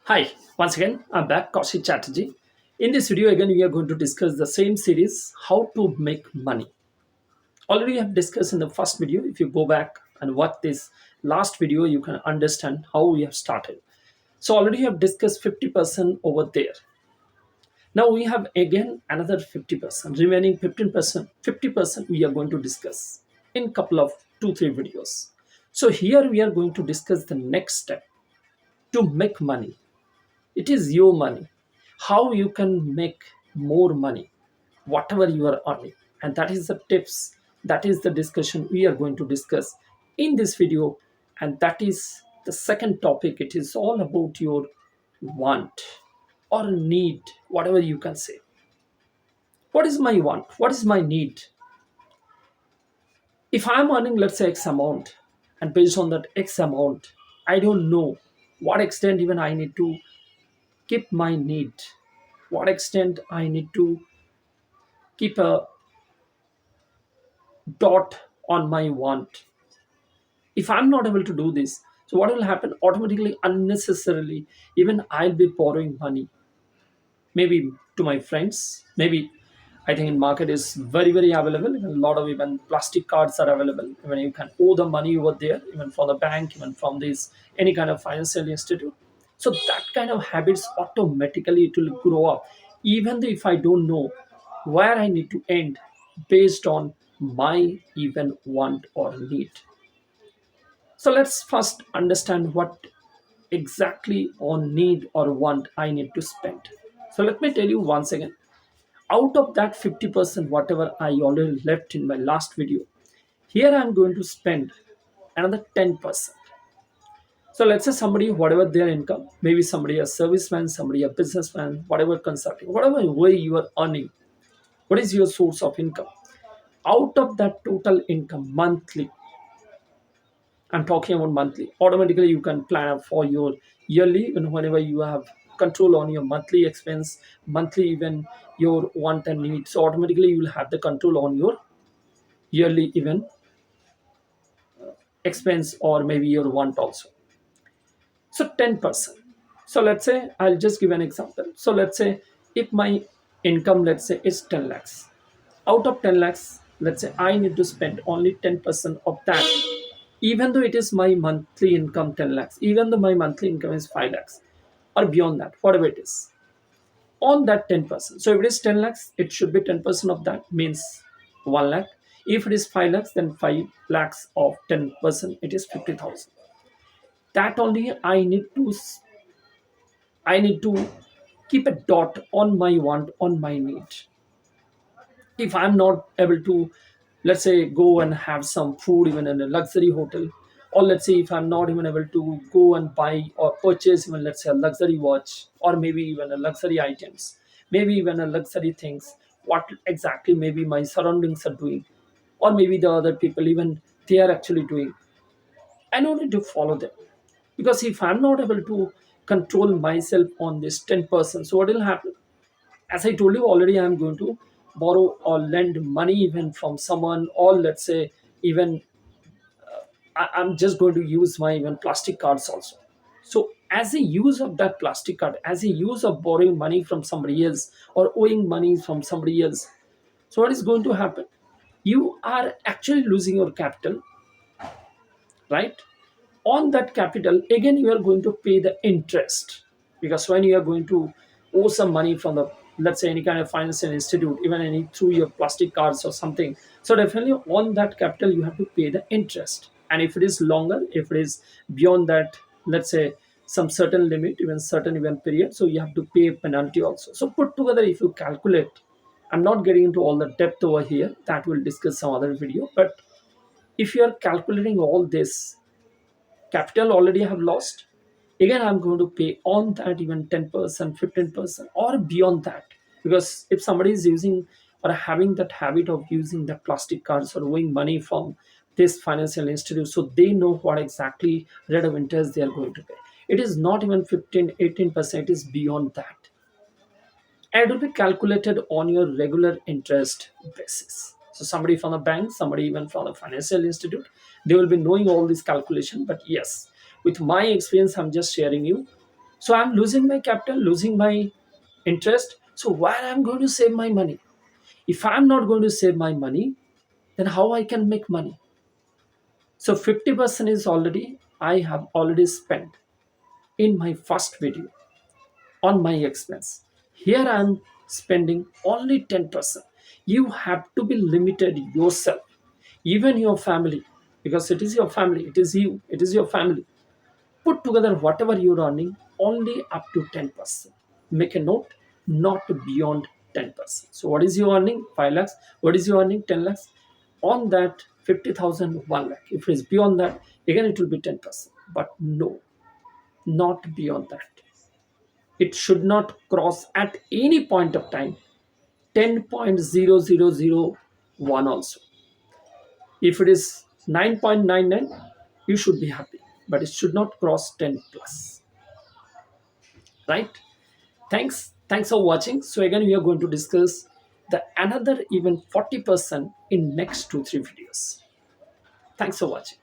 Hi, once again, I'm back, Kaushik Chatterjee. In this video, again, we are going to discuss the same series, how to make money. Already I have discussed in the first video. If you go back and watch this last video, you can understand how we have started. So already I have discussed 50% over there. Now we have again another 50%, remaining 15%, 50% we are going to discuss in couple of 2-3 videos. So here we are going to discuss the next step to make money. It is your money. How you can make more money, whatever you are earning. And that is the tips, that is the discussion we are going to discuss in this video. And that is the second topic. It is all about your want or need, whatever you can say. What is my want? What is my need? If I'm earning, let's say, X amount, and based on that X amount, I don't know what extent even I need to keep my need, what extent I need to keep a dot on my want. If I'm not able to do this, so what will happen? Automatically, unnecessarily, even I'll be borrowing money, maybe to my friends, maybe. I think in market is very available. Even a lot of even plastic cards are available. Even you can owe the money over there, even from the bank, even from this any kind of financial institute. So that kind of habits automatically it will grow up. Even though if I don't know where I need to end based on my even want or need. So let's first understand what exactly on need or want I need to spend. So let me tell you once again, out of that 50% whatever I already left in my last video, here I'm going to spend another 10%. So let's say somebody, whatever their income, maybe somebody a serviceman, somebody a businessman, whatever consulting, whatever way you are earning, what is your source of income? Out of that total income monthly, I'm talking about monthly. Automatically, you can plan up for your yearly, and whenever you have control on your monthly expense, monthly even your want and need. So automatically, you will have the control on your yearly even expense or maybe your want also. So 10%. So let's say I'll just give an example. So let's say if my income, let's say, is 10 lakhs. Out of 10 lakhs, let's say I need to spend only 10% of that, even though it is my monthly income 10 lakhs, even though my monthly income is 5 lakhs or beyond that, whatever it is, on that 10%. So if it is 10 lakhs, it should be 10% of that means 1 lakh. If it is 5 lakhs, then 5 lakhs of 10%, it is 50,000. That only I need to keep a dot on my want, on my need. If I'm not able to, let's say, go and have some food even in a luxury hotel, or let's say if I'm not even able to go and buy or purchase even, let's say, a luxury watch, or maybe even a luxury items, maybe even a luxury things, what exactly maybe my surroundings are doing, or maybe the other people even they are actually doing, I don't need to follow them. Because if I'm not able to control myself on this 10%, so what will happen? As I told you already, I'm going to borrow or lend money even from someone, or let's say even I'm just going to use my even plastic cards also. So as a use of that plastic card, as a use of borrowing money from somebody else or owing money from somebody else, so what is going to happen? You are actually losing your capital, right? On that capital, again you are going to pay the interest, because when you are going to owe some money from the, let's say, any kind of financial institute, even any through your plastic cards or something, so definitely on that capital you have to pay the interest. And if it is longer, if it is beyond that, let's say some certain limit, even certain event period, so you have to pay a penalty also. So put together, if you calculate, I'm not getting into all the depth over here, that we'll discuss some other video, but if you are calculating all this, capital already have lost, again I'm going to pay on that even 10%, 15%, or beyond that. Because if somebody is using or having that habit of using the plastic cards or owing money from this financial institute, so they know what exactly rate of interest they are going to pay. It is not even 15, 18%, it is beyond that. And it will be calculated on your regular interest basis. So somebody from the bank, somebody even from the financial institute, they will be knowing all this calculation. But yes, with my experience, I'm just sharing you. So I'm losing my capital, losing my interest. So where I'm going to save my money? If I'm not going to save my money, then how I can make money? So 50% is already I have already spent in my first video on my expense. Here I am spending only 10%. You have to be limited yourself, even your family, because it is your family, it is you, it is your family. Put together whatever you're earning only up to 10%. Make a note, not beyond 10%. So what is your earning? 5 lakhs. What is your earning? 10 lakhs. On that 50,000, 1 lakh. If it is beyond that, again it will be 10%. But no, not beyond that. It should not cross at any point of time 10.0001 also. If it is 9.99, you should be happy, but it should not cross 10 plus, right? Thanks for watching. So again, we are going to discuss the another even 40% in next 2 3 videos. Thanks for watching.